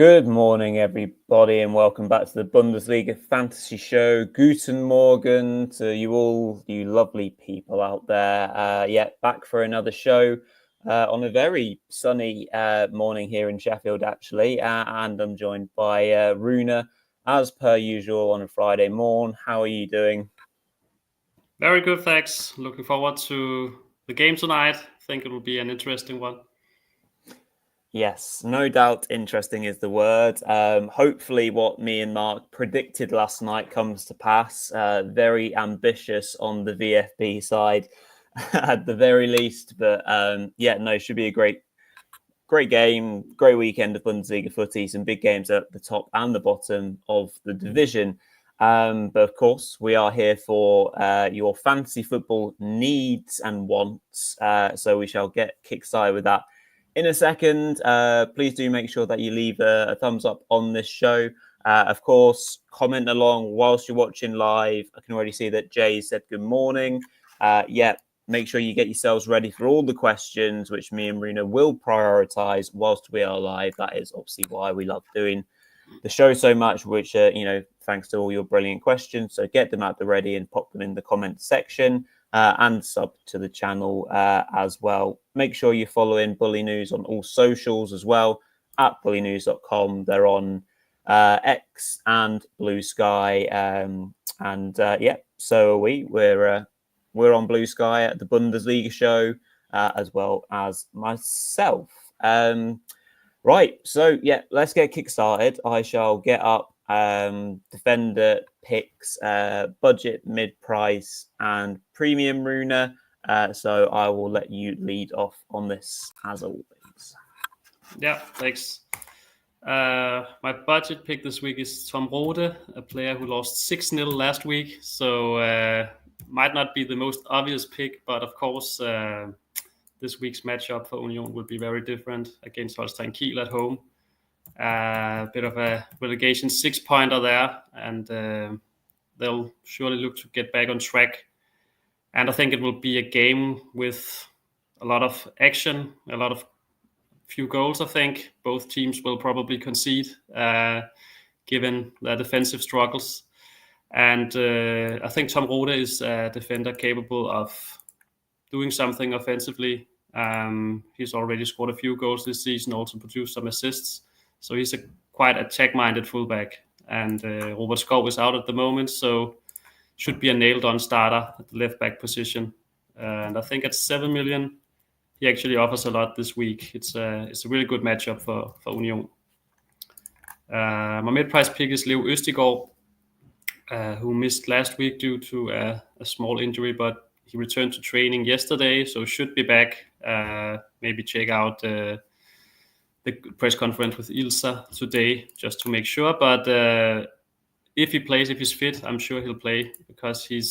Good morning, everybody, and welcome back to the Bundesliga Fantasy Show. Guten Morgen to you all, you lovely people out there. Back for another show on a very sunny morning here in Sheffield, actually. And I'm joined by Rune, as per usual, on a Friday morn. How are you doing? Very good, thanks. Looking forward to the game tonight. I think it will be an interesting one. Yes, no doubt interesting is the word. Hopefully what me and Mark predicted last night comes to pass. Very ambitious on the VFB side at the very least. But should be a great game, great weekend of Bundesliga footy, some big games at the top and the bottom of the division. But of course, we are here for your fantasy football needs and wants. So we shall get kickstarted with that in a second. Please do make sure that you leave a thumbs up on this show. Of course, comment along whilst you're watching live. I can already see that Jay said good morning. Make sure you get yourselves ready for all the questions, which me and Rune will prioritize whilst we are live. That is obviously why we love doing the show so much, which, thanks to all your brilliant questions. So get them at the ready and pop them in the comment section. And sub to the channel as well. Make sure you follow in Bulinews on all socials as well, at bulinews.com. They're on X and Blue Sky. So are we. We're on Blue Sky at the Bundesliga show, as well as myself. Right, so let's get kickstarted. I shall get up defender picks, budget, mid-price, and premium, Rune. So I will let you lead off on this as always. Yeah, thanks. My budget pick this week is Tom Rory, a player who lost 6-0 last week. So might not be the most obvious pick, but of course this week's matchup for Union will be very different against Holstein Kiel at home. A bit of a relegation 6-pointer there, and they'll surely look to get back on track. And I think it will be a game with a lot of action, few goals. I think both teams will probably concede, given their defensive struggles. And I think Tom Rory is a defender capable of doing something offensively. He's already scored a few goals this season, also produced some assists. So he's quite attack-minded fullback. And Robert Skov is out at the moment, so should be a nailed-on starter at the left-back position. And I think at 7 million, he actually offers a lot this week. It's a really good matchup for Union. My mid-price pick is Leo Østigård, who missed last week due to a small injury, but he returned to training yesterday, so should be back. Maybe check out the press conference with Ilsa today just to make sure. But if he's fit, I'm sure he'll play, because he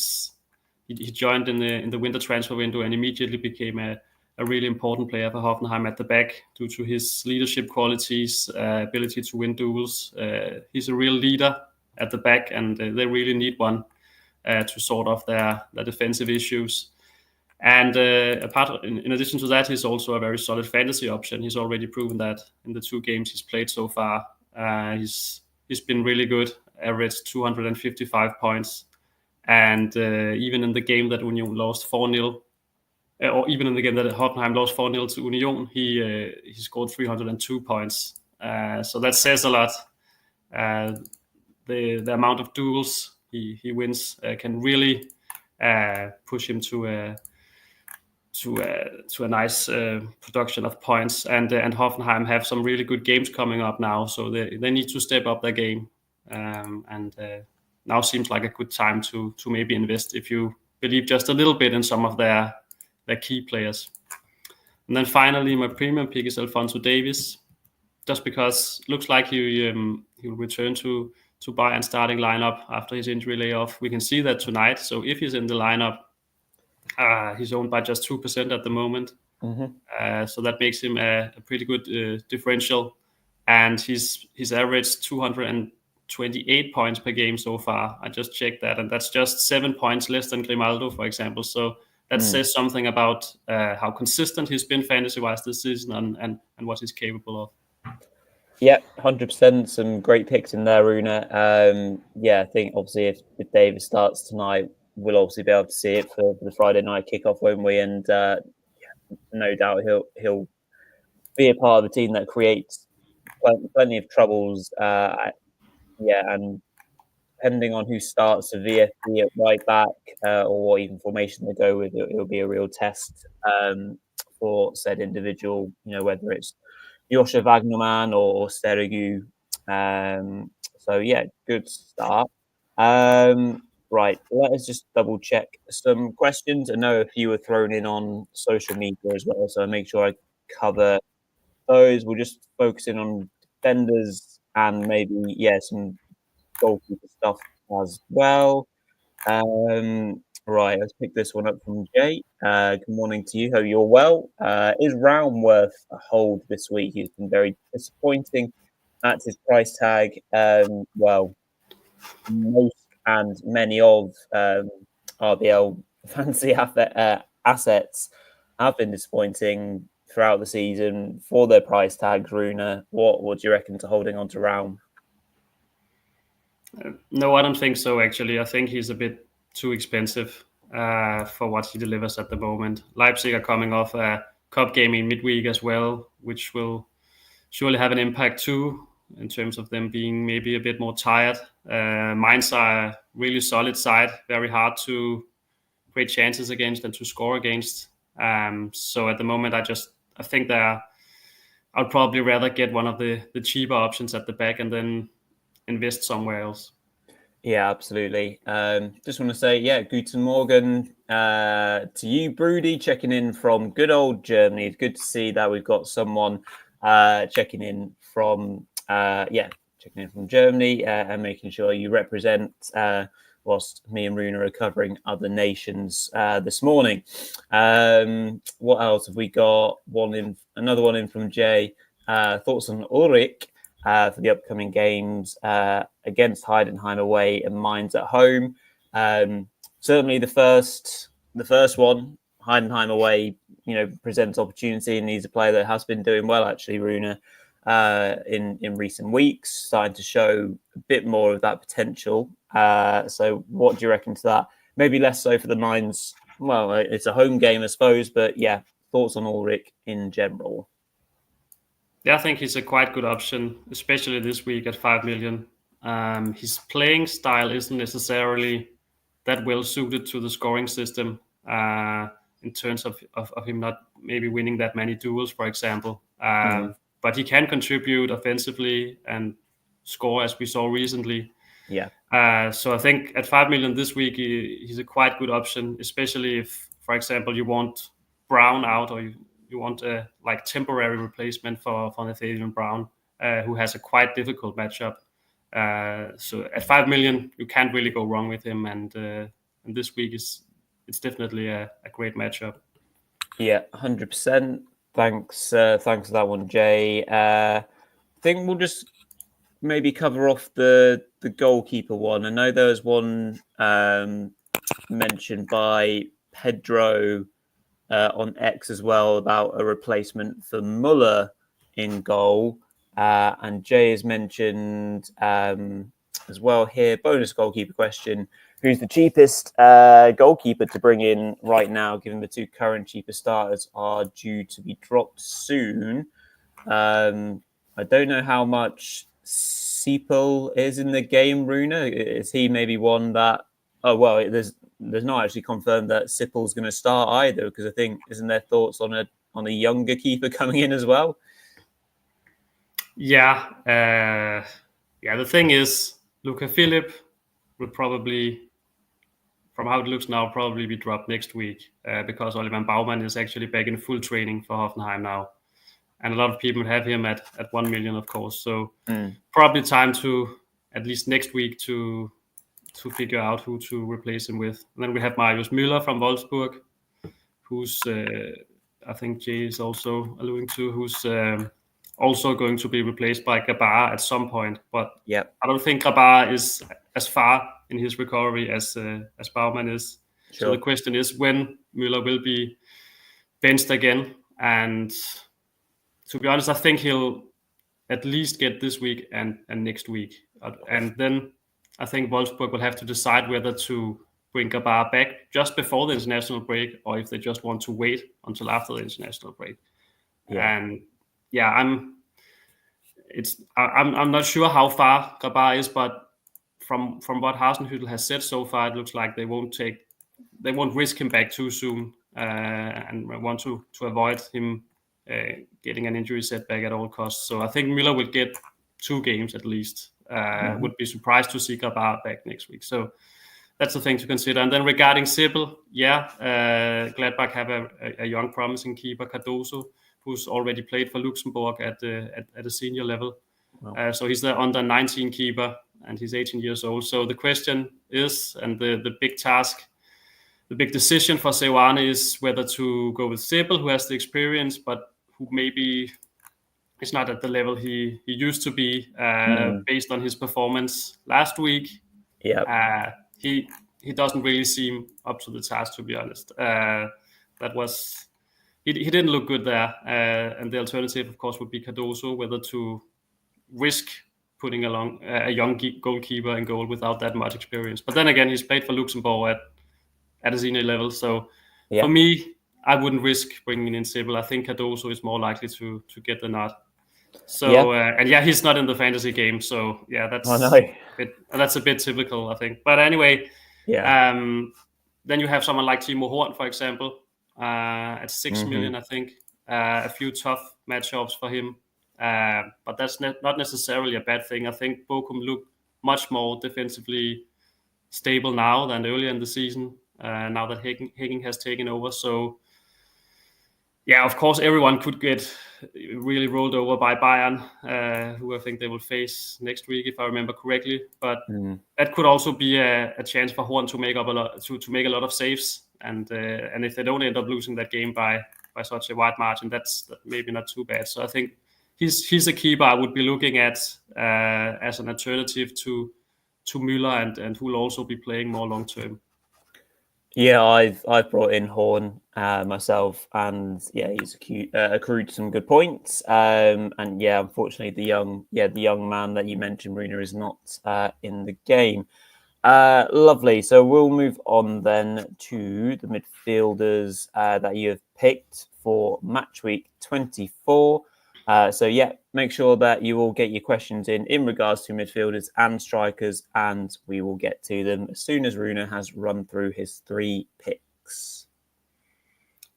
joined in the winter transfer window and immediately became a really important player for Hoffenheim at the back due to his leadership qualities, ability to win duels. He's a real leader at the back, and they really need one to sort off their defensive issues. And in addition to that, he's also a very solid fantasy option. He's already proven that in the 2 games he's played so far. He's been really good, averaged 255 points. And even in the game that Union lost 4-0, or even in the game that Hoffenheim lost 4-0 to Union, he scored 302 points. So that says a lot. The amount of duels he wins can really push him to a nice production of points. And Hoffenheim have some really good games coming up now, so they need to step up their game. Now seems like a good time to maybe invest if you believe just a little bit in some of their key players. And then finally, my premium pick is Alphonso Davies, just because looks like he'll return to Bayern starting lineup after his injury layoff. We can see that tonight. So if he's in the lineup, he's owned by just 2% at the moment. Mm-hmm. So that makes him a pretty good differential. And he's averaged 228 points per game so far. I just checked that, and that's just 7 points less than Grimaldo, for example. So that says something about how consistent he's been fantasy-wise this season and what he's capable of. Yeah, 100%. Some great picks in there, Rune. I think obviously if Davis starts tonight, we'll obviously be able to see it for the Friday night kickoff, won't we? And no doubt he'll be a part of the team that creates plenty of troubles. And depending on who starts the VFB at right back or what even formation they go with, it'll be a real test for said individual. Whether it's Joscha Wagnerman or Steregu. Good start. Right, let us just double check some questions. I know a few were thrown in on social media as well, so I'll make sure I cover those. We'll just focus in on defenders and maybe some goalkeeper stuff as well. Right, let's pick this one up from Jay. Good morning to you. Hope you're well. Is Round worth a hold this week? He's been very disappointing at his price tag. Most and many of RBL fantasy assets have been disappointing throughout the season for their price tags. Rune, what do you reckon to holding on to Round? No, I don't think so, actually. I think he's a bit too expensive for what he delivers at the moment. Leipzig are coming off a cup game in midweek as well, which will surely have an impact too, in terms of them being maybe a bit more tired. Mainz are a really solid side, very hard to create chances against and to score against. So at the moment, I think I'd probably rather get one of the cheaper options at the back and then invest somewhere else. Yeah, absolutely. Just want to say, Guten Morgen to you, Broody, checking in from good old Germany. It's good to see that we've got someone checking in from Germany and making sure you represent whilst me and Rune are covering other nations this morning. What else have we got? Another one in from Jay. Thoughts on Ulrich for the upcoming games against Heidenheim away and Mainz at home. Certainly the first one, Heidenheim away, presents opportunity, and he's a player that has been doing well, actually, Rune, in recent weeks, starting to show a bit more of that potential. So what do you reckon to that? Maybe less so for the Mainz. Well, it's a home game, I suppose, but yeah, thoughts on Ulrich in general? Yeah, I think he's a quite good option, especially this week at 5 million. His playing style isn't necessarily that well suited to the scoring system in terms of him not maybe winning that many duels, for example. But he can contribute offensively and score, as we saw recently. Yeah. So I think at 5 million this week, he's a quite good option, especially if, for example, you want Brown out or you want a temporary replacement for Nathaniel Brown, who has a quite difficult matchup. So at 5 million, you can't really go wrong with him, and this week it's definitely a great matchup. Yeah, 100%. Thanks for that one, Jay. I think we'll just maybe cover off the goalkeeper one. I know there was one mentioned by Pedro on X as well about a replacement for Muller in goal. And Jay has mentioned as well here, bonus goalkeeper question. Who's the cheapest goalkeeper to bring in right now, given the two current cheapest starters are due to be dropped soon? I don't know how much Seipel is in the game, Rune. Is he maybe one that... Oh, well, there's not actually confirmed that Sipel's going to start either, because I think, isn't there thoughts on a younger keeper coming in as well? Yeah. The thing is, Luca Philipp will probably, from how it looks now, probably be dropped next week because Oliver Baumann is actually back in full training for Hoffenheim now. And a lot of people have him at 1 million, of course. So probably time to, at least next week, to figure out who to replace him with. And then we have Marius Müller from Wolfsburg, who's, I think Jay is also alluding to, who's also going to be replaced by Grabar at some point. But I don't think Grabar is as far in his recovery as Baumann is. Sure. So the question is when Müller will be benched again. And to be honest, I think he'll at least get this week and next week. And then I think Wolfsburg will have to decide whether to bring Gabar back just before the international break, or if they just want to wait until after the international break. Yeah. And yeah, I'm not sure how far Gabar is, but from what Hasenhüttl has said so far, it looks like they won't risk him back too soon, and want to avoid him getting an injury setback at all costs. So I think Müller will get 2 games at least. Would be surprised to see Gabar back next week. So that's the thing to consider. And then regarding Sippel, Gladbach have a young promising keeper, Cardoso, who's already played for Luxembourg at a senior level. Wow. So he's the under 19 keeper, and he's 18 years old. So the question is, and the big task, the big decision for Seoane is whether to go with Sippel, who has the experience, but who maybe is not at the level he used to be, based on his performance last week. Yeah. He doesn't really seem up to the task, to be honest. He didn't look good there, and the alternative, of course, would be Cardoso, whether to risk putting along a young goalkeeper in goal without that much experience. But then again, he's played for Luxembourg at a senior level, so for me, I wouldn't risk bringing in Sippel. I think Cardoso is more likely to get the nod. So he's not in the fantasy game, so that's a bit typical, I think. But anyway, then you have someone like Timo Horn, for example, at 6 million, I think. A few tough matchups for him, but that's not necessarily a bad thing. I think Bochum look much more defensively stable now than earlier in the season, now that Higging has taken over. So yeah, of course, everyone could get really rolled over by Bayern, who I think they will face next week, if I remember correctly. But that could also be a chance for Horn to make up a lot, to make a lot of saves. And if they don't end up losing that game by such a wide margin, that's maybe not too bad. So I think he's a keeper I would be looking at as an alternative to Müller, and who will also be playing more long term. Yeah, I've brought in Horn myself, and he's accrued some good points. And unfortunately, the young man that you mentioned, Rune, is not in the game. Lovely. So we'll move on then to the midfielders that you have picked for match week 24. Make sure that you all get your questions in regards to midfielders and strikers, and we will get to them as soon as Rune has run through his 3 picks.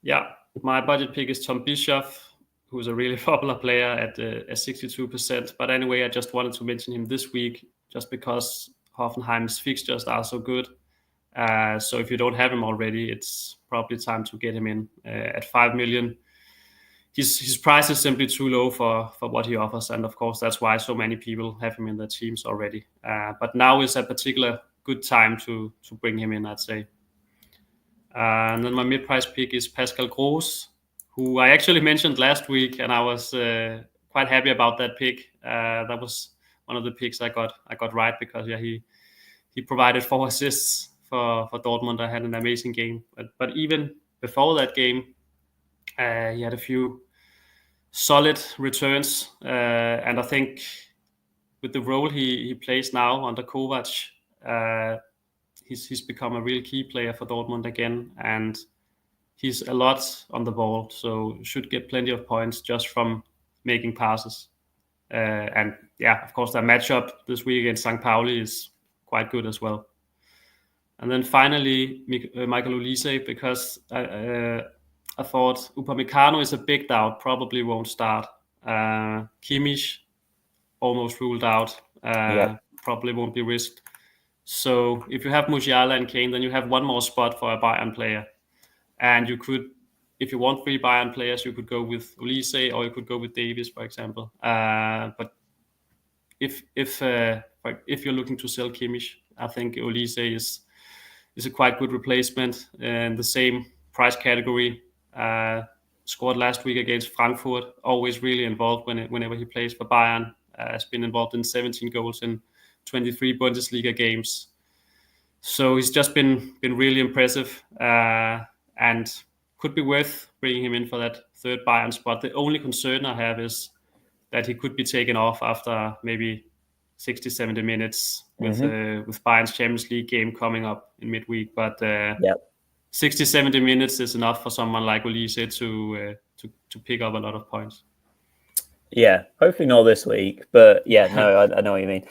Yeah, my budget pick is Tom Bischoff, who's a really popular player at 62%. But anyway, I just wanted to mention him this week just because Hoffenheim's fixtures are so good. So if you don't have him already, it's probably time to get him in at 5 million. His price is simply too low for what he offers, and of course that's why so many people have him in their teams already. But now is a particular good time to bring him in, I'd say. And then my mid-price pick is Pascal Gross, who I actually mentioned last week, and I was quite happy about that pick. That was one of the picks I got right, because he provided 4 assists for Dortmund. I had an amazing game, but even before that game, he had a few solid returns, and I think with the role he plays now under Kovac, he's become a real key player for Dortmund again, and he's a lot on the ball, so should get plenty of points just from making passes. And of course, that matchup this week against St. Pauli is quite good as well. And then finally, Michael Olise, because I thought Upamecano is a big doubt, probably won't start. Kimmich, almost ruled out, probably won't be risked. So if you have Musiala and Kane, then you have one more spot for a Bayern player. And you could, if you want 3 Bayern players, you could go with Olise, or you could go with Davies, for example. But if you're looking to sell Kimmich, I think Olise is a quite good replacement in the same price category. Scored last week against Frankfurt, always really involved whenever he plays for Bayern. Has been involved in 17 goals in 23 Bundesliga games. So he's just been really impressive, and could be worth bringing him in for that 3rd Bayern spot. The only concern I have is that he could be taken off after maybe 60, 70 minutes with Bayern's Champions League game coming up in midweek. But 60, 70 minutes is enough for someone like Olise to pick up a lot of points. Yeah, hopefully not this week, but yeah, no, I know what you mean.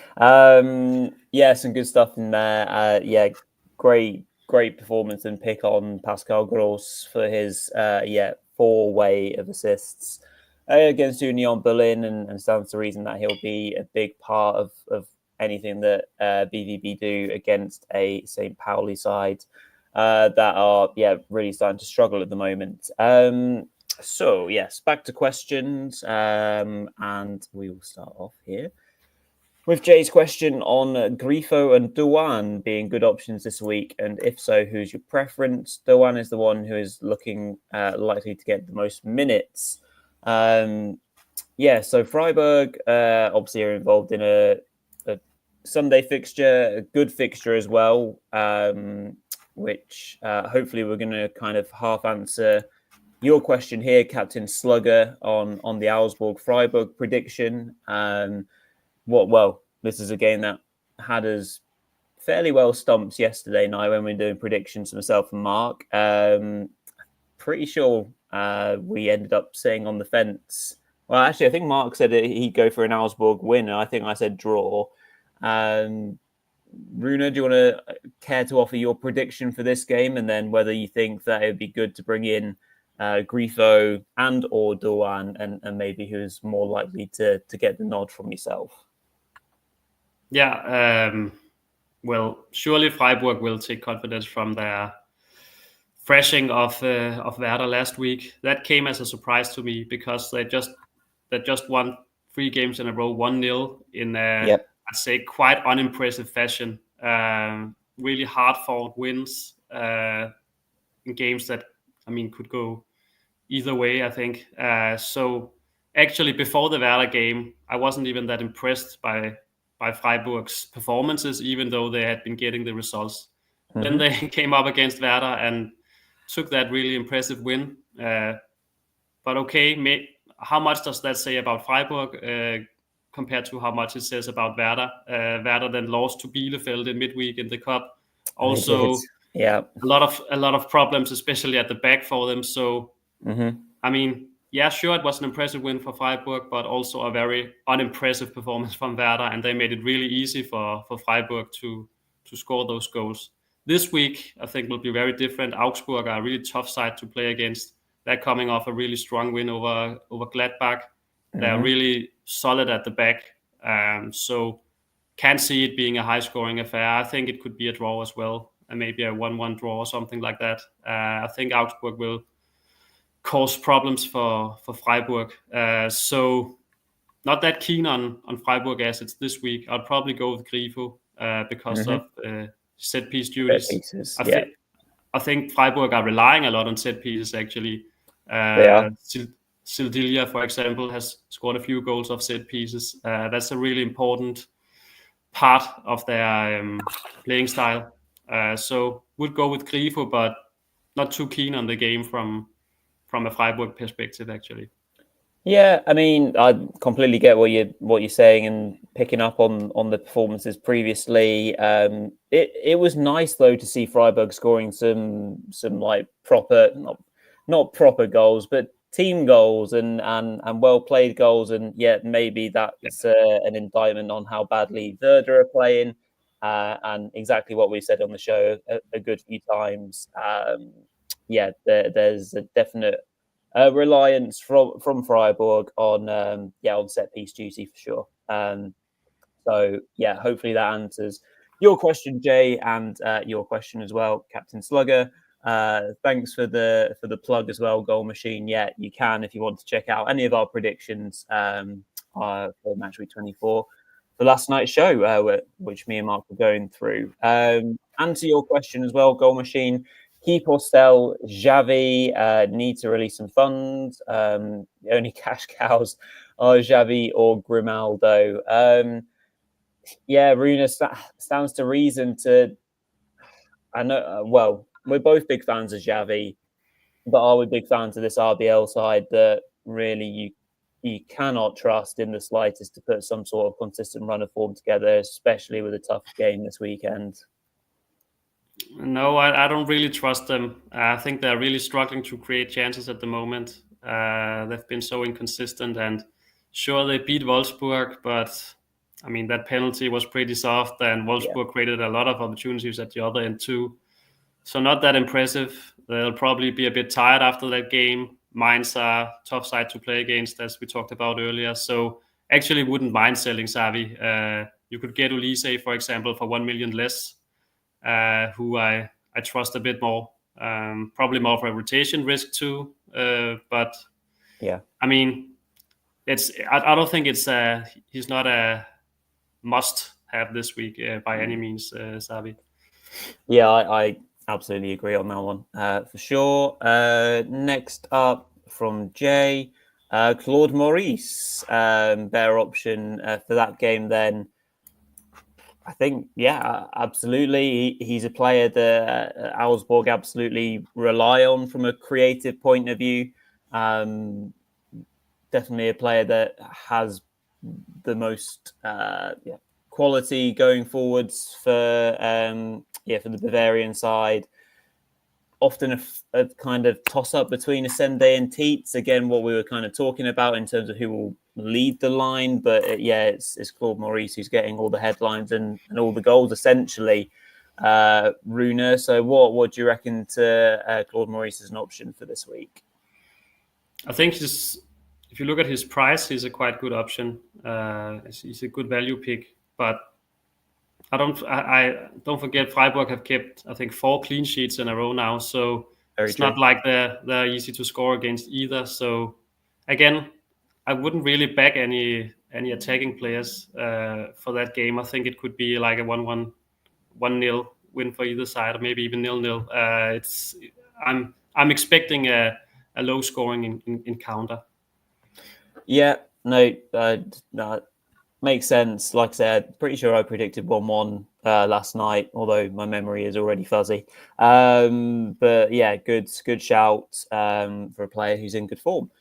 Yeah, some good stuff in there. Yeah, great performance and pick on Pascal Gross for his 4-way of assists against Union Berlin, and stands to reason that he'll be a big part of anything that BVB do against a St. Pauli side that are really starting to struggle at the moment. So, yes, back to questions, and we will start off here with Jay's question on Grifo and Douan being good options this week, and if so, who's your preference? Douan is the one who is looking likely to get the most minutes. So Freiburg obviously are involved in a Sunday fixture, a good fixture as well, which hopefully we're going to kind of half answer your question here, Captain Slugger, on the Augsburg-Freiburg prediction. This is a game that had us fairly well stumped yesterday night when we were doing predictions, myself and Mark. Pretty sure we ended up sitting on the fence. Well, actually, I think Mark said he'd go for an Augsburg win, and I think I said draw. Rune, do you want to care to offer your prediction for this game, and then whether you think that it would be good to bring in Grifo and or Douan, and maybe who's more likely to get the nod from yourself? Yeah, well, surely Freiburg will take confidence from their thrashing of Werder last week. That came as a surprise to me because they just won 3 games in a row, 1-0 in I'd say quite unimpressive fashion. Really hard-fought wins in games that could go either way, I think. So actually, before the Werder game, I wasn't even that impressed by Freiburg's performances, even though they had been getting the results. Then they came up against Werder and took that really impressive win. But okay, how much does that say about Freiburg compared to how much it says about Werder? Werder then lost to Bielefeld in midweek in the cup. Also, a lot of problems, especially at the back for them. So, sure, it was an impressive win for Freiburg, but also a very unimpressive performance from Werder, and they made it really easy for Freiburg to score those goals. This week, I think, will be very different. Augsburg are a really tough side to play against. They're coming off a really strong win over Gladbach. They're really solid at the back, so can't see it being a high-scoring affair. I think it could be a draw as well, and maybe a 1-1 draw or something like that. I think Augsburg will cause problems for Freiburg. So not that keen on Freiburg assets this week. I'll probably go with Grifo because of set piece duties. I think Freiburg are relying a lot on set pieces, actually. Sildilia, for example, has scored a few goals off set pieces. That's a really important part of their playing style. So would go with Grifo, but not too keen on the game from a Freiburg perspective, actually. Yeah, I completely get what you're saying, and picking up on the performances previously. It was nice though to see Freiburg scoring some like proper, not proper goals, but team goals and well played goals, and maybe that's an indictment on how badly Werder are playing, and exactly what we said on the show a good few times. There's a definite reliance from Freiburg on set piece duty for sure. Hopefully that answers your question, Jay, and your question as well, Captain Slugger. Thanks for the plug as well, Goal Machine. Yeah, you can, if you want to check out any of our predictions for MW24, the last night's show, which me and Mark were going through. Answer your question as well, Goal Machine. Keep or sell Xavi, need to release some funds. The only cash cows are Xavi or Grimaldo. Rune stands to reason to. I know. We're both big fans of Xavi, but are we big fans of this RBL side that really you cannot trust in the slightest to put some sort of consistent run of form together, especially with a tough game this weekend. No, I don't really trust them. I think they're really struggling to create chances at the moment. They've been so inconsistent, and sure, they beat Wolfsburg, but I mean, that penalty was pretty soft, and Wolfsburg created a lot of opportunities at the other end too. So not that impressive. They'll probably be a bit tired after that game. Mainz are tough side to play against, as we talked about earlier. So actually wouldn't mind selling Xavi. You could get Ulise, for example, for 1 million less, who I trust a bit more. Probably more for a rotation risk too. But yeah, I mean, I don't think he's not a must have this week by any means, Xavi. Yeah, I absolutely agree on that one for sure. Next up from Jay, Claude Maurice, better option for that game then. I think, yeah, absolutely. He's a player that Augsburg absolutely rely on from a creative point of view. Definitely a player that has the most quality going forwards for the Bavarian side. Often a kind of toss-up between Asende and Tietz. Again, what we were kind of talking about in terms of who will lead the line. But it's Claude Maurice who's getting all the headlines and all the goals, essentially. Rune, so what do you reckon to Claude Maurice as an option for this week? I think if you look at his price, he's a quite good option. He's a good value pick. But I don't forget Freiburg have kept, I think, 4 clean sheets in a row now. So it's not like they're easy to score against either. So again, I wouldn't really back any attacking players for that game. I think it could be like a 1-0 win for either side, or maybe even 0-0. I'm expecting a low scoring in counter. Yeah, no, makes sense. Like I said, pretty sure I predicted 1-1 last night, although my memory is already fuzzy. But yeah, good shout for a player who's in good form.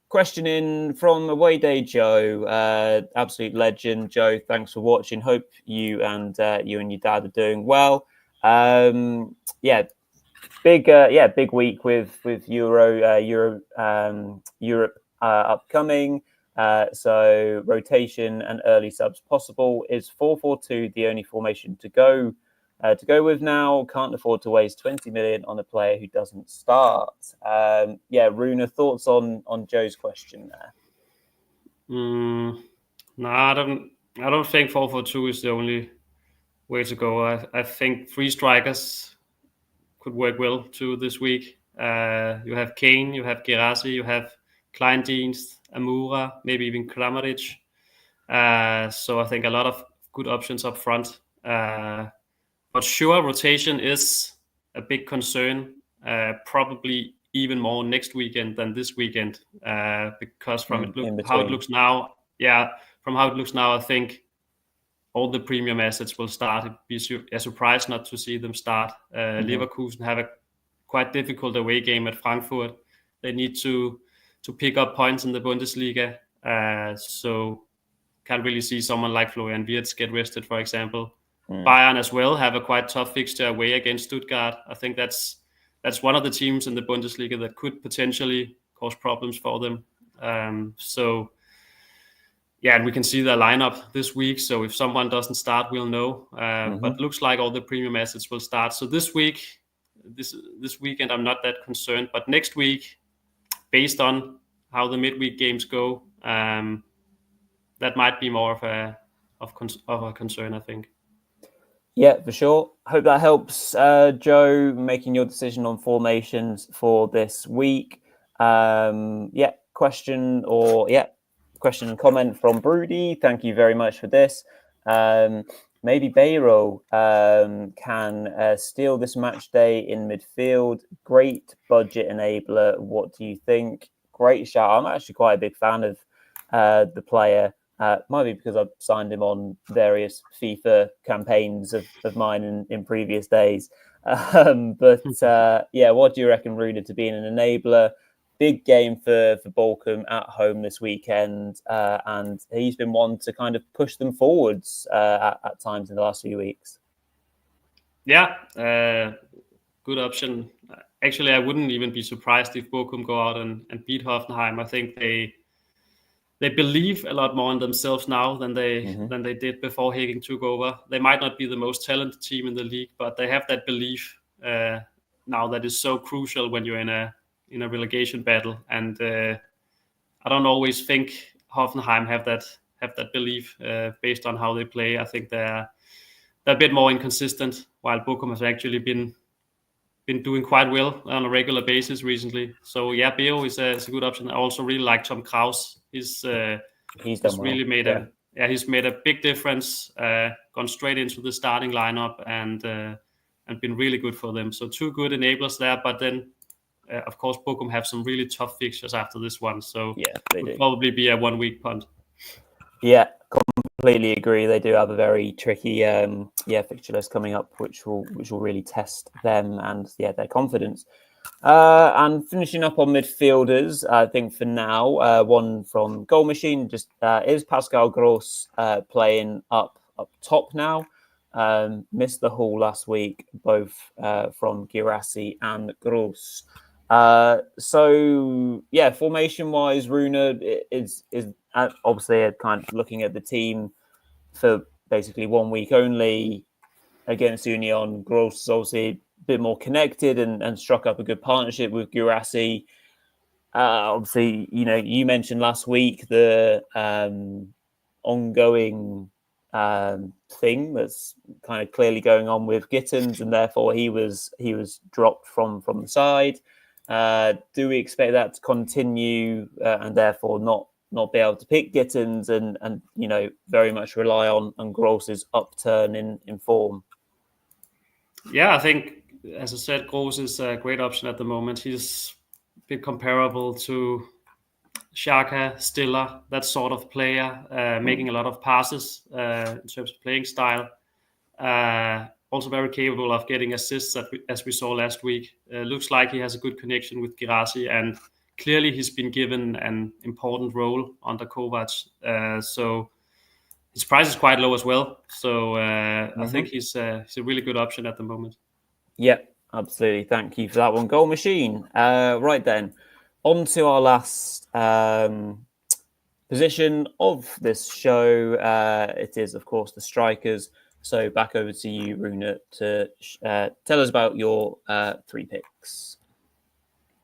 Question in from Away Day Joe, absolute legend. Joe, thanks for watching. Hope you and your dad are doing well. Big week with Europe upcoming. So rotation and early subs possible. Is 4-4-2 the only formation to go with now? Can't afford to waste 20 million on a player who doesn't start. Rune, thoughts on Joe's question there? No, I don't think 4-4-2 is the only way to go. I think 3 strikers could work well too this week. You have Kane, you have Gerasi, you have Kleindienst, Amura, maybe even Kramaric. So I think a lot of good options up front. But sure, rotation is a big concern, probably even more next weekend than this weekend, because from how it looks now, I think all the premium assets will start. It'd be a surprise not to see them start. Leverkusen have a quite difficult away game at Frankfurt. They need to pick up points in the Bundesliga. So can't really see someone like Florian Wirtz get rested, for example. Bayern as well have a quite tough fixture away against Stuttgart. I think that's one of the teams in the Bundesliga that could potentially cause problems for them. And we can see their lineup this week. So if someone doesn't start, we'll know. But looks like all the premium assets will start. So this weekend, I'm not that concerned. But next week, based on how the midweek games go, that might be more of a concern, I think. Yeah, for sure. Hope that helps, Joe, making your decision on formations for this week. Question and comment from Broody. Thank you very much for this. Maybe Bayro can steal this match day in midfield. Great budget enabler. What do you think? Great shout. I'm actually quite a big fan of the player. Might be because I've signed him on various FIFA campaigns of mine in previous days. What do you reckon, Rune, to being an enabler? big game for Bolcom at home this weekend, and he's been one to kind of push them forwards at times in the last few weeks. Yeah, good option. Actually, I wouldn't even be surprised if Bochum go out and beat Hoffenheim. I think they believe a lot more in themselves now than they did before Hagen took over. They might not be the most talented team in the league, but they have that belief now that is so crucial when you're in a relegation battle. And I don't always think Hoffenheim have that belief based on how they play. I think they're a bit more inconsistent, while Bochum has actually been doing quite well on a regular basis recently. So yeah, Beo is a good option. I also really like Tom Kraus. He's really made he's made a big difference. Gone straight into the starting lineup and been really good for them. So 2 good enablers there. But then of course Bochum have some really tough fixtures after this one. So yeah, they do. Probably be a 1 week punt. Yeah, completely agree. They do have a very tricky fixture list coming up, which will really test them and their confidence. And finishing up on midfielders, I think for now, one from Goal Machine just is Pascal Gross playing up top now. Missed the haul last week, both from Girassi and Gross. So yeah, formation wise, Rune is obviously kind of looking at the team for basically 1 week only against Union. Gross is obviously a bit more connected and struck up a good partnership with Girassi. Obviously, you mentioned last week the ongoing thing that's kind of clearly going on with Gittens, and therefore he was dropped from the side. Do we expect that to continue and therefore not be able to pick Gittens and very much rely on Gross's upturn in form? Yeah, I think, as I said, Gross is a great option at the moment. He's a bit comparable to Xhaka, Stiller, that sort of player, making a lot of passes in terms of playing style. Also very capable of getting assists, as we saw last week. Looks like he has a good connection with Girassi, and clearly he's been given an important role under Kovac. So his price is quite low as well. So I think he's a really good option at the moment. Yeah, absolutely. Thank you for that one, Goal Machine. Right then, on to our last position of this show. It is, of course, the strikers. So back over to you, Rune, to tell us about your 3 picks.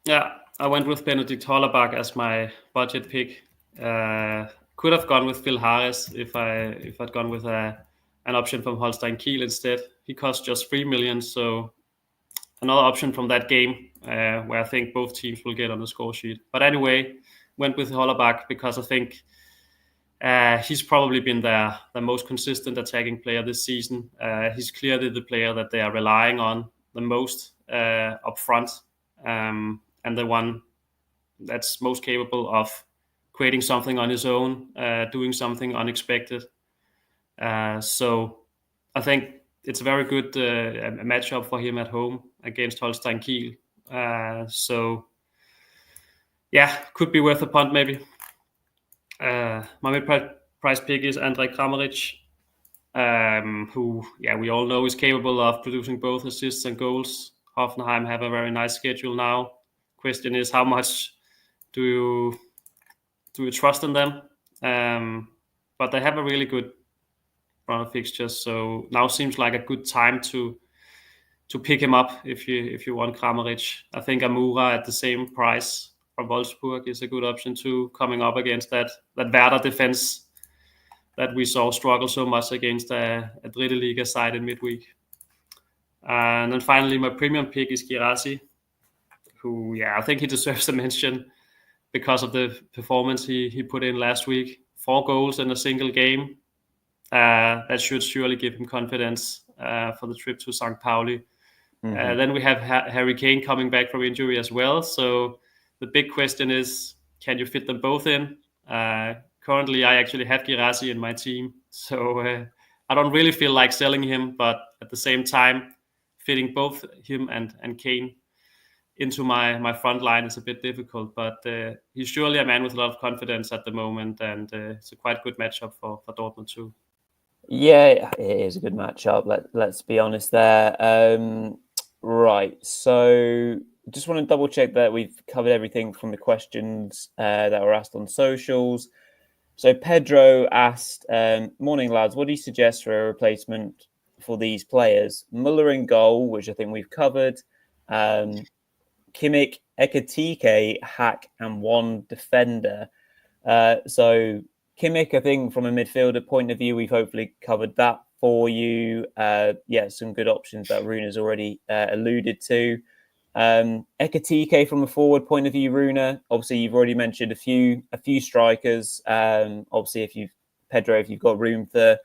Yeah, I went with Benedikt Hollerbach as my budget pick. Could have gone with Phil Harris if I'd gone with an option from Holstein Kiel instead. He cost just 3 million, so another option from that game where I think both teams will get on the score sheet. But anyway, went with Hollerbach because I think he's probably been the most consistent attacking player this season. He's clearly the player that they are relying on the most up front, and the one that's most capable of creating something on his own, doing something unexpected. So I think it's a very good matchup for him at home against Holstein Kiel. So yeah, could be worth a punt maybe. My mid-price pick is Andrej Kramaric, who we all know is capable of producing both assists and goals. Hoffenheim have a very nice schedule now. Question is, how much do you trust in them? But they have a really good run of fixtures, so now seems like a good time to pick him up if you want Kramaric. I think Amura at the same price from Wolfsburg is a good option too, coming up against that Werder defense that we saw struggle so much against a Dritte Liga side in midweek. And then finally, my premium pick is Girassi, who I think he deserves a mention because of the performance he put in last week. 4 goals in a single game. That should surely give him confidence for the trip to St. Pauli. Then we have Harry Kane coming back from injury as well. So the big question is, can you fit them both in? Currently, I actually have Girassi in my team. So I don't really feel like selling him. But at the same time, fitting both him and Kane into my front line is a bit difficult, but he's surely a man with a lot of confidence at the moment, and it's a quite good matchup for Dortmund too. Yeah, it is a good matchup. Let's be honest there. Right, so just want to double check that we've covered everything from the questions that were asked on socials. So Pedro asked, morning lads, what do you suggest for a replacement for these players? Muller in goal, which I think we've covered. Kimmich, Ekatike, Hack, and one defender. So Kimmich, I think from a midfielder point of view, we've hopefully covered that for you. Some good options that Rune has already alluded to. Ekatike from a forward point of view, Rune. Obviously, you've already mentioned a few strikers. Obviously, if you've got room for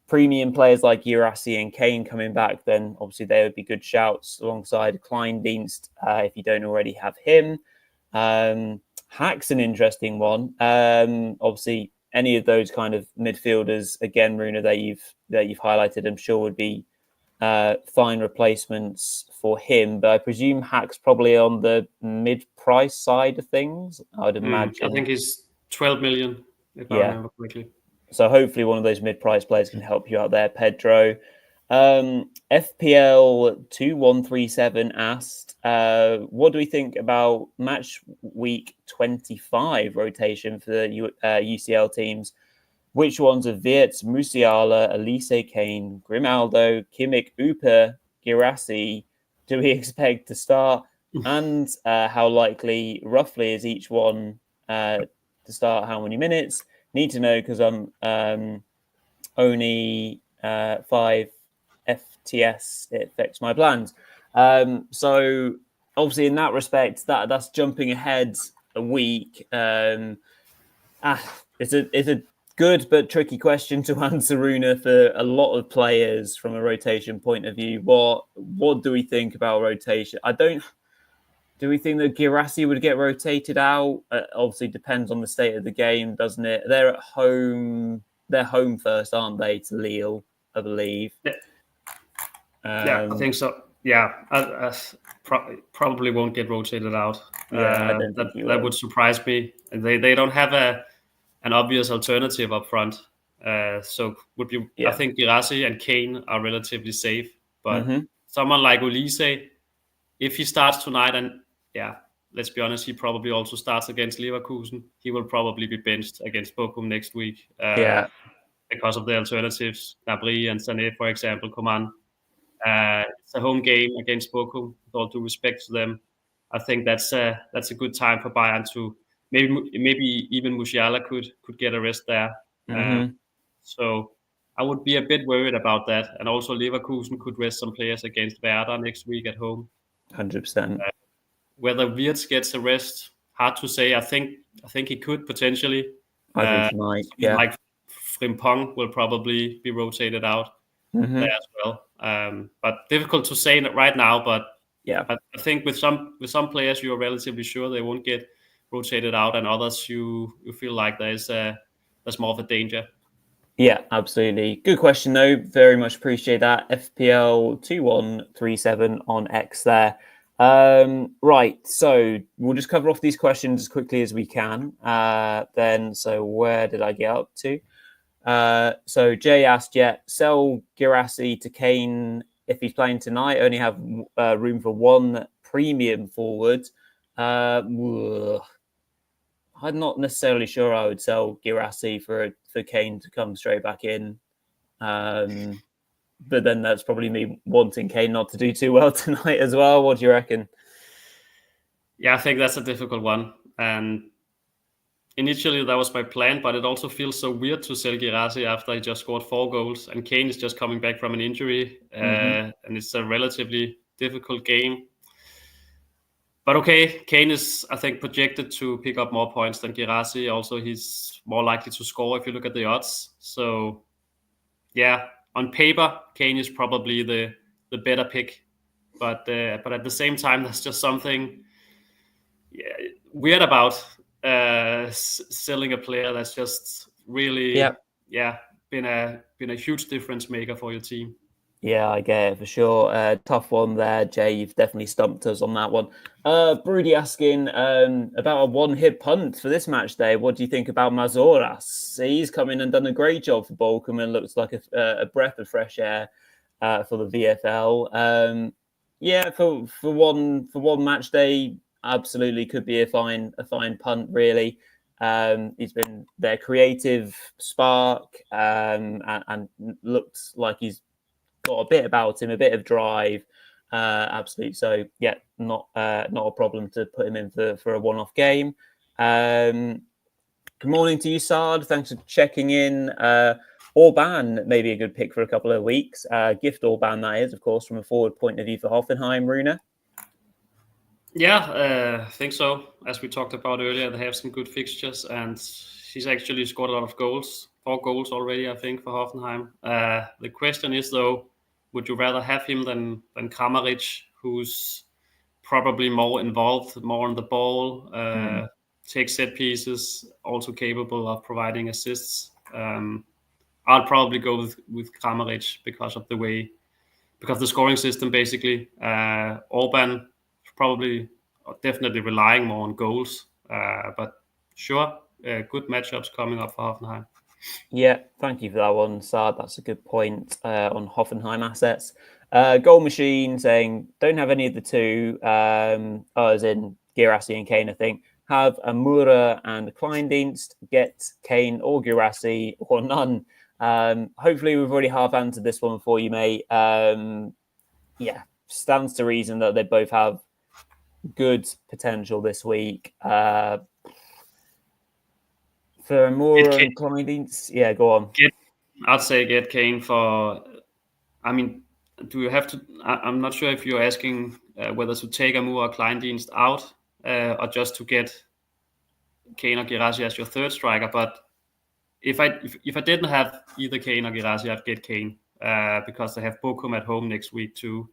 premium players like Gjerulff and Kane coming back, then obviously they would be good shouts alongside Kleindienst if you don't already have him. Hack's an interesting one. Obviously, any of those kind of midfielders, again, Rune, that you've highlighted, I'm sure would be fine replacements for him. But I presume Hack's probably on the mid-price side of things, I'd imagine. I think he's 12 million, if I remember correctly. So hopefully one of those mid-price players can help you out there, Pedro. FPL 2137 asked, what do we think about match week 25 rotation for the UCL teams? Which ones are Wirtz, Musiala, Elise, Kane, Grimaldo, Kimmich, Upa, Gjerulff do we expect to start? And how likely, roughly, is each one to start? How many minutes? Need to know because I'm only 5 FTS. It affects my plans. So obviously, in that respect, that's jumping ahead a week. It's a good but tricky question to answer, Rune, for a lot of players from a rotation point of view. What do we think about rotation? Do we think that Gjerulff would get rotated out? Obviously, depends on the state of the game, doesn't it? They're at home. They're home first, aren't they, to Lille, I believe? Yeah, I think so. Yeah, I probably won't get rotated out. Yeah, I don't think that would surprise me. They don't have an obvious alternative up front. So would be I think Gjerulff and Kane are relatively safe, but someone like Elise, if he starts tonight, and let's be honest, he probably also starts against Leverkusen. He will probably be benched against Bochum next week. Because of the alternatives, Gnabry and Sané, for example, Coman. It's a home game against Bochum. With all due respect to them, I think that's a good time for Bayern to maybe even Musiala could get a rest there. So I would be a bit worried about that. And also Leverkusen could rest some players against Werder next week at home. 100%. Whether Wirtz gets a rest, hard to say. I think he could potentially. I think he might. Yeah. Like Frimpong will probably be rotated out there as well. But difficult to say right now. But I think with some players you are relatively sure they won't get rotated out, and others you feel like there's more of a danger. Yeah, absolutely. Good question though. Very much appreciate that. FPL 2137 on X there. Right, so we'll just cover off these questions as quickly as we can. So where did I get up to? So Jay asked, sell Gjerulff to Kane if he's playing tonight. Only have room for one premium forward. I'm not necessarily sure I would sell Gjerulff for Kane to come straight back in. But then that's probably me wanting Kane not to do too well tonight as well. What do you reckon? Yeah, I think that's a difficult one. And initially that was my plan, but it also feels so weird to sell Gjerulff after he just scored 4 goals. And Kane is just coming back from an injury. And it's a relatively difficult game. But okay, Kane is, I think, projected to pick up more points than Gjerulff. Also, he's more likely to score if you look at the odds. So, yeah, on paper, Kane is probably the better pick. But at the same time, there's just something weird about selling a player that's just really been a huge difference maker for your team. Yeah, I get it for sure. Tough one there, Jay. You've definitely stumped us on that one. Broody asking about a one-hit punt for this match day. What do you think about Mazoras? He's come in and done a great job for Bolcom and looks like a breath of fresh air for the VFL. Yeah, for one match day, absolutely could be a fine punt. Really, he's been their creative spark and looks like he's got a bit about him, a bit of drive. Absolutely. So yeah, not a problem to put him in for a one-off game. Good morning to you, Sard. Thanks for checking in. Orban may be a good pick for a couple of weeks. Gift Orban, that is, of course, from a forward point of view for Hoffenheim, Rune. Yeah, I think so. As we talked about earlier, they have some good fixtures, and he's actually scored a lot of goals, 4 goals already, I think, for Hoffenheim. The question is, though, would you rather have him than Kramaric, who's probably more involved, more on the ball, takes set pieces, also capable of providing assists? I'll probably go with Kramaric because of the scoring system, basically. Orban probably definitely relying more on goals, but sure, good matchups coming up for Hoffenheim. Yeah, thank you for that one, Sard. That's a good point on Hoffenheim assets. Goal Machine saying, don't have any of the two, as in Girassi and Kane, I think. Have Amura and Kleindienst, get Kane or Girassi or none. Hopefully, we've already half answered this one for you, mate. Yeah, stands to reason that they both have good potential this week. For Amura and Kleindienst, yeah, go on. I'd say get Kane for. I mean, do you have to? I'm not sure if you're asking whether to take Amura or Kleindienst out or just to get Kane or Girassi as your third striker. But if I didn't have either Kane or Girassi, I'd get Kane because they have Bochum at home next week too,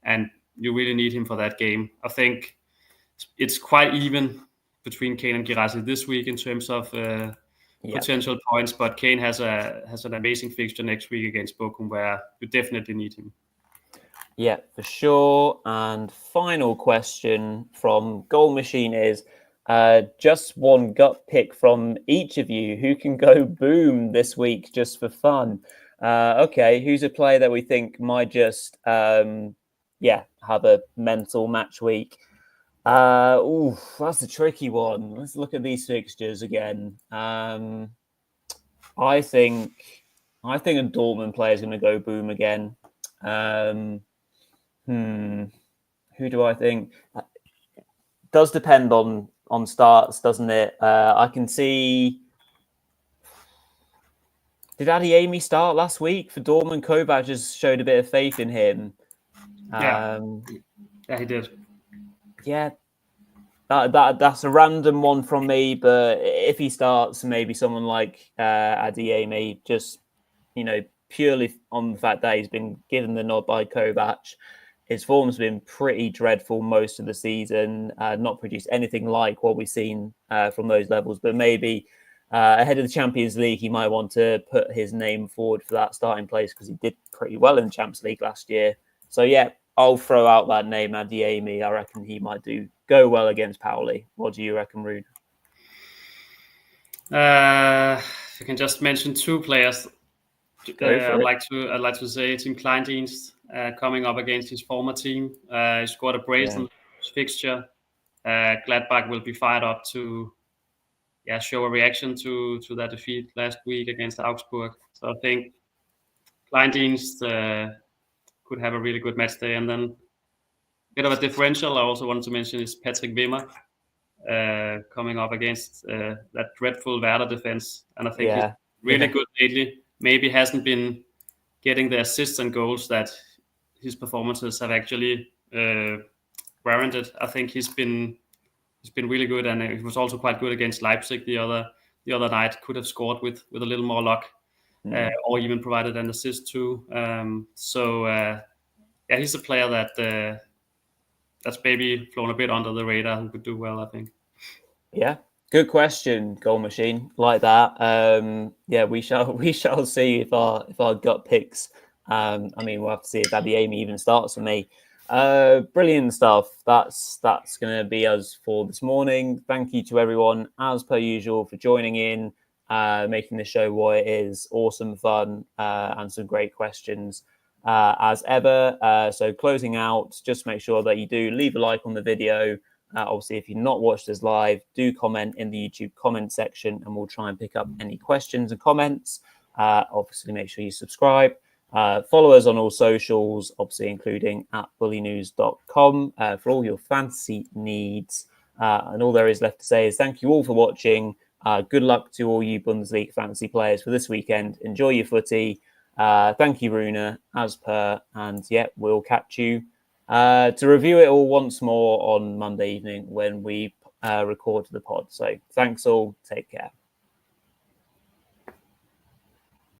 and you really need him for that game. I think it's quite even between Kane and Girassi this week in terms of potential points, but Kane has an amazing fixture next week against Bochum where you definitely need him. Yeah, for sure. And final question from Goal Machine is just one gut pick from each of you. Who can go boom this week just for fun? Okay, who's a player that we think might just have a mental match week? That's a tricky one. Let's look at these fixtures again. I think a Dortmund player is going to go boom again. Who do I think? Does depend on starts, doesn't it? I can see. Did Adeyemi start last week for Dortmund? Kovac just showed a bit of faith in him. Yeah, he did. Yeah, that's a random one from me. But if he starts, maybe someone like Adeyemi, just purely on the fact that he's been given the nod by Kovac. His form's been pretty dreadful most of the season, not produced anything like what we've seen from those levels. But maybe ahead of the Champions League, he might want to put his name forward for that starting place because he did pretty well in the Champions League last year. So, yeah, I'll throw out that name, Adeyemi. I reckon he might go well against Pauli. What do you reckon, Rune? If I can just mention 2 players. I'd like to say Tim Kleindienst coming up against his former team. He scored a brace in the fixture. Gladbach will be fired up to show a reaction to that defeat last week against Augsburg. So I think Kleindienst could have a really good match day. And then a bit of a differential I also wanted to mention is Patrick Wimmer coming up against that dreadful Werder defense. And I think he's really good lately. Maybe hasn't been getting the assists and goals that his performances have actually warranted. I think he's been really good, and he was also quite good against Leipzig the other night. Could have scored with a little more luck, or even provided an assist too. He's a player that's maybe flown a bit under the radar and could do well, I think. Yeah, good question, Goal Machine. Like that. We shall see if our gut picks I mean, we'll have to see if Daddy Amy even starts for me. Brilliant stuff. That's going to be us for this morning. Thank you to everyone, as per usual, for joining in, making the show what it is. Awesome fun and some great questions as ever. So closing out, just make sure that you do leave a like on the video. Obviously, if you've not watched us live, do comment in the YouTube comment section and we'll try and pick up any questions and comments. Obviously, make sure you subscribe. Follow us on all socials, obviously including at bulinews.com for all your fantasy needs. And all there is left to say is thank you all for watching. Good luck to all you Bundesliga fantasy players for this weekend. Enjoy your footy. Thank you, Rune, as per. And yeah, we'll catch you to review it all once more on Monday evening when we record the pod. So thanks all. Take care.